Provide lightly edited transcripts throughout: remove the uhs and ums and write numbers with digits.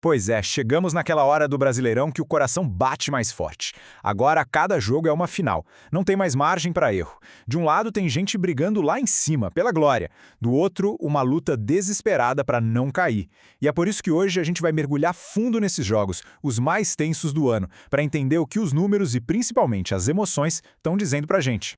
Pois é, chegamos naquela hora do Brasileirão que o coração bate mais forte. Agora, cada jogo é uma final. Não tem mais margem para erro. De um lado, tem gente brigando lá em cima, pela glória. Do outro, uma luta desesperada para não cair. E é por isso que hoje a gente vai mergulhar fundo nesses jogos, os mais tensos do ano, para entender o que os números e principalmente as emoções estão dizendo pra gente.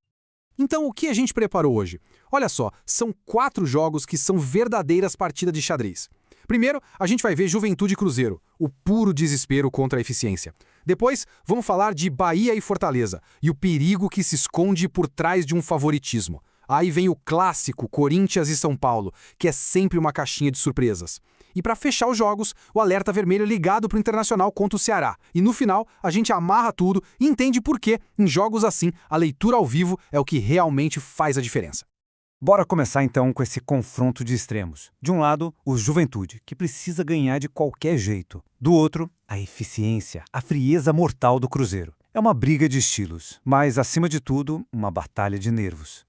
Então, o que a gente preparou hoje? Olha só, são 4 jogos que são verdadeiras partidas de xadrez. Primeiro, a gente vai ver Juventude e Cruzeiro, o puro desespero contra a eficiência. Depois, vamos falar de Bahia e Fortaleza, e o perigo que se esconde por trás de um favoritismo. Aí vem o clássico Corinthians e São Paulo, que é sempre uma caixinha de surpresas. E para fechar os jogos, o alerta vermelho ligado para o Internacional contra o Ceará. E no final, a gente amarra tudo e entende por que, em jogos assim, a leitura ao vivo é o que realmente faz a diferença. Bora começar então com esse confronto de extremos. De um lado, o Juventude, que precisa ganhar de qualquer jeito. Do outro, a eficiência, a frieza mortal do Cruzeiro. É uma briga de estilos, mas acima de tudo, uma batalha de nervos.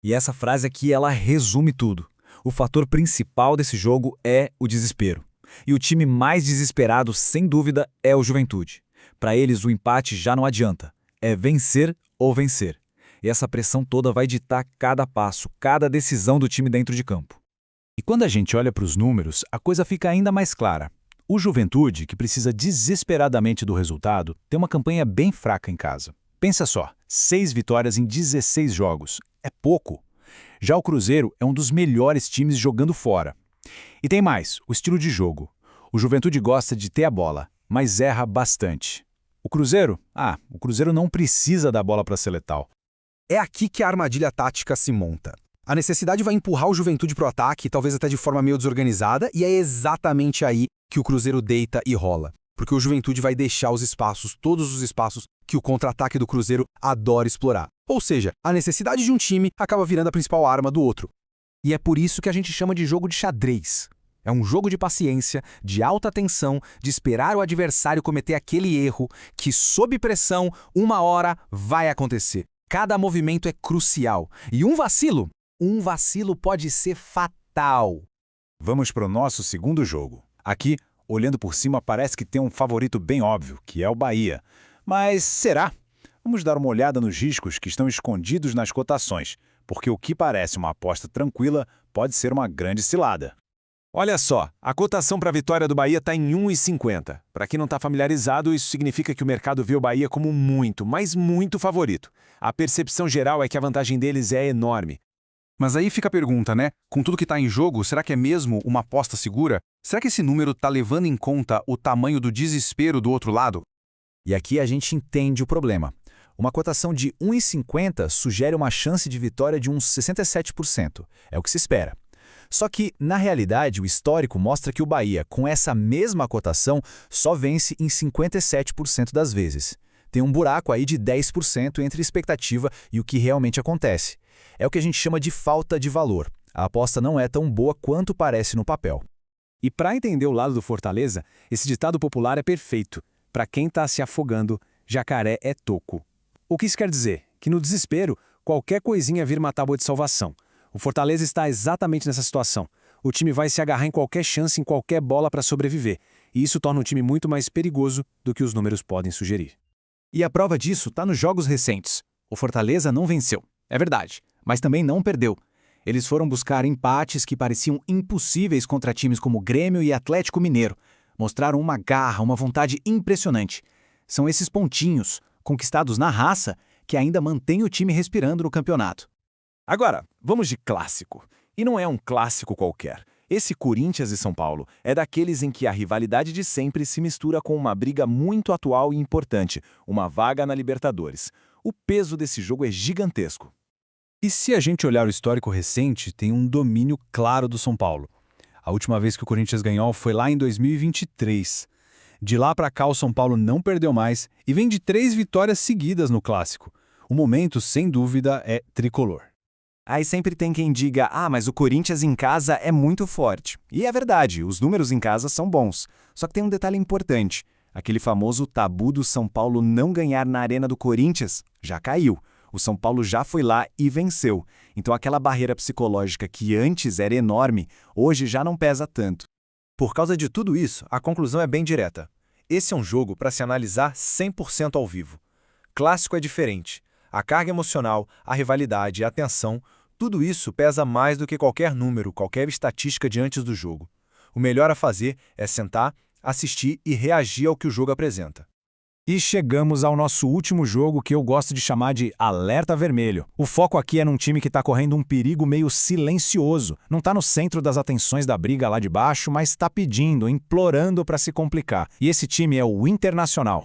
E essa frase aqui, ela resume tudo. O fator principal desse jogo é o desespero. E o time mais desesperado, sem dúvida, é o Juventude. Para eles, o empate já não adianta. É vencer ou vencer. E essa pressão toda vai ditar cada passo, cada decisão do time dentro de campo. E quando a gente olha para os números, a coisa fica ainda mais clara. O Juventude, que precisa desesperadamente do resultado, tem uma campanha bem fraca em casa. Pensa só, 6 vitórias em 16 jogos. É pouco. Já o Cruzeiro é um dos melhores times jogando fora. E tem mais, o estilo de jogo. O Juventude gosta de ter a bola, mas erra bastante. O Cruzeiro não precisa da bola para ser letal. É aqui que a armadilha tática se monta. A necessidade vai empurrar o Juventude para o ataque, talvez até de forma meio desorganizada, e é exatamente aí que o Cruzeiro deita e rola. Porque o Juventude vai deixar os espaços, todos os espaços que o contra-ataque do Cruzeiro adora explorar. Ou seja, a necessidade de um time acaba virando a principal arma do outro. E é por isso que a gente chama de jogo de xadrez. É um jogo de paciência, de alta tensão, de esperar o adversário cometer aquele erro que, sob pressão, uma hora vai acontecer. Cada movimento é crucial. E um vacilo pode ser fatal. Vamos para o nosso segundo jogo. Aqui, olhando por cima, parece que tem um favorito bem óbvio, que é o Bahia. Mas será? Vamos dar uma olhada nos riscos que estão escondidos nas cotações, porque o que parece uma aposta tranquila pode ser uma grande cilada. Olha só, a cotação para a vitória do Bahia está em 1,50. Para quem não está familiarizado, isso significa que o mercado vê o Bahia como muito, mas muito favorito. A percepção geral é que a vantagem deles é enorme. Mas aí fica a pergunta, né? Com tudo que está em jogo, será que é mesmo uma aposta segura? Será que esse número está levando em conta o tamanho do desespero do outro lado? E aqui a gente entende o problema. Uma cotação de 1,50 sugere uma chance de vitória de uns 67%. É o que se espera. Só que, na realidade, o histórico mostra que o Bahia, com essa mesma cotação, só vence em 57% das vezes. Tem um buraco aí de 10% entre expectativa e o que realmente acontece. É o que a gente chama de falta de valor. A aposta não é tão boa quanto parece no papel. E para entender o lado do Fortaleza, esse ditado popular é perfeito. Para quem está se afogando, jacaré é toco. O que isso quer dizer? Que no desespero, qualquer coisinha vira uma tábua de salvação. O Fortaleza está exatamente nessa situação. O time vai se agarrar em qualquer chance, em qualquer bola para sobreviver. E isso torna o time muito mais perigoso do que os números podem sugerir. E a prova disso está nos jogos recentes. O Fortaleza não venceu, é verdade, mas também não perdeu. Eles foram buscar empates que pareciam impossíveis contra times como Grêmio e Atlético Mineiro. Mostraram uma garra, uma vontade impressionante. São esses pontinhos, conquistados na raça, que ainda mantêm o time respirando no campeonato. Agora, vamos de clássico. E não é um clássico qualquer. Esse Corinthians e São Paulo é daqueles em que a rivalidade de sempre se mistura com uma briga muito atual e importante, uma vaga na Libertadores. O peso desse jogo é gigantesco. E se a gente olhar o histórico recente, tem um domínio claro do São Paulo. A última vez que o Corinthians ganhou foi lá em 2023. De lá para cá, o São Paulo não perdeu mais e vem de 3 vitórias seguidas no clássico. O momento, sem dúvida, é tricolor. Aí sempre tem quem diga, mas o Corinthians em casa é muito forte. E é verdade, os números em casa são bons. Só que tem um detalhe importante. Aquele famoso tabu do São Paulo não ganhar na arena do Corinthians já caiu. O São Paulo já foi lá e venceu. Então aquela barreira psicológica que antes era enorme, hoje já não pesa tanto. Por causa de tudo isso, a conclusão é bem direta. Esse é um jogo para se analisar 100% ao vivo. Clássico é diferente. A carga emocional, a rivalidade, a tensão, tudo isso pesa mais do que qualquer número, qualquer estatística diante do jogo. O melhor a fazer é sentar, assistir e reagir ao que o jogo apresenta. E chegamos ao nosso último jogo, que eu gosto de chamar de alerta vermelho. O foco aqui é num time que está correndo um perigo meio silencioso. Não está no centro das atenções da briga lá de baixo, mas está pedindo, implorando para se complicar. E esse time é o Internacional.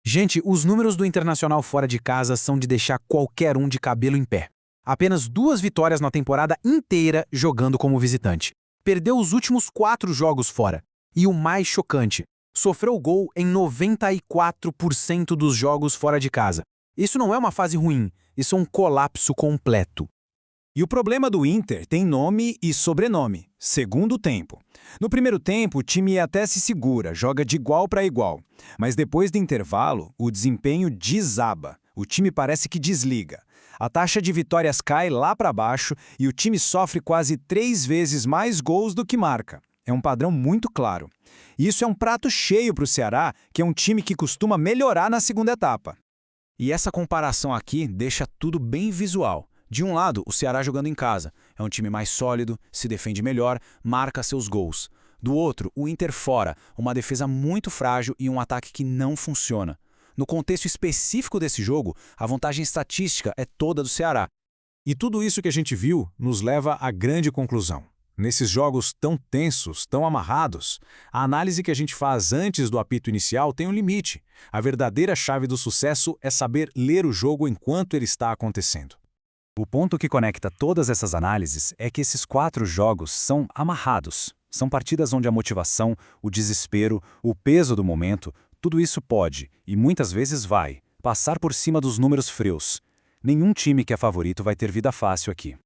Gente, os números do Internacional fora de casa são de deixar qualquer um de cabelo em pé. Apenas 2 vitórias na temporada inteira jogando como visitante. Perdeu os últimos 4 jogos fora. E o mais chocante, sofreu gol em 94% dos jogos fora de casa. Isso não é uma fase ruim, isso é um colapso completo. E o problema do Inter tem nome e sobrenome: segundo tempo. No primeiro tempo, o time até se segura, joga de igual para igual. Mas depois do intervalo, o desempenho desaba. O time parece que desliga. A taxa de vitórias cai lá para baixo e o time sofre quase 3 vezes mais gols do que marca. É um padrão muito claro. E isso é um prato cheio para o Ceará, que é um time que costuma melhorar na segunda etapa. E essa comparação aqui deixa tudo bem visual. De um lado, o Ceará jogando em casa. É um time mais sólido, se defende melhor, marca seus gols. Do outro, o Inter fora, uma defesa muito frágil e um ataque que não funciona. No contexto específico desse jogo, a vantagem estatística é toda do Ceará. E tudo isso que a gente viu nos leva à grande conclusão. Nesses jogos tão tensos, tão amarrados, a análise que a gente faz antes do apito inicial tem um limite. A verdadeira chave do sucesso é saber ler o jogo enquanto ele está acontecendo. O ponto que conecta todas essas análises é que esses 4 jogos são amarrados. São partidas onde a motivação, o desespero, o peso do momento, tudo isso pode, e muitas vezes vai, passar por cima dos números frios. Nenhum time que é favorito vai ter vida fácil aqui.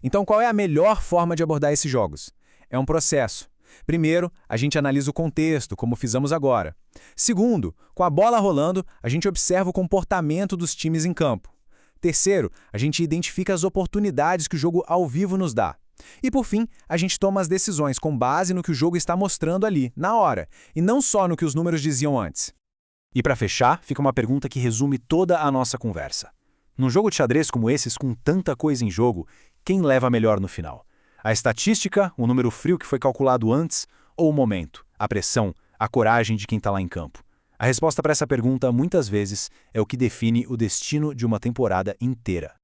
Então, qual é a melhor forma de abordar esses jogos? É um processo. Primeiro, a gente analisa o contexto, como fizemos agora. Segundo, com a bola rolando, a gente observa o comportamento dos times em campo. Terceiro, a gente identifica as oportunidades que o jogo ao vivo nos dá. E por fim, a gente toma as decisões com base no que o jogo está mostrando ali, na hora, e não só no que os números diziam antes. E para fechar, fica uma pergunta que resume toda a nossa conversa. Num jogo de xadrez como esses, com tanta coisa em jogo, quem leva melhor no final? A estatística, o número frio que foi calculado antes, ou o momento, a pressão, a coragem de quem está lá em campo? A resposta para essa pergunta, muitas vezes, é o que define o destino de uma temporada inteira.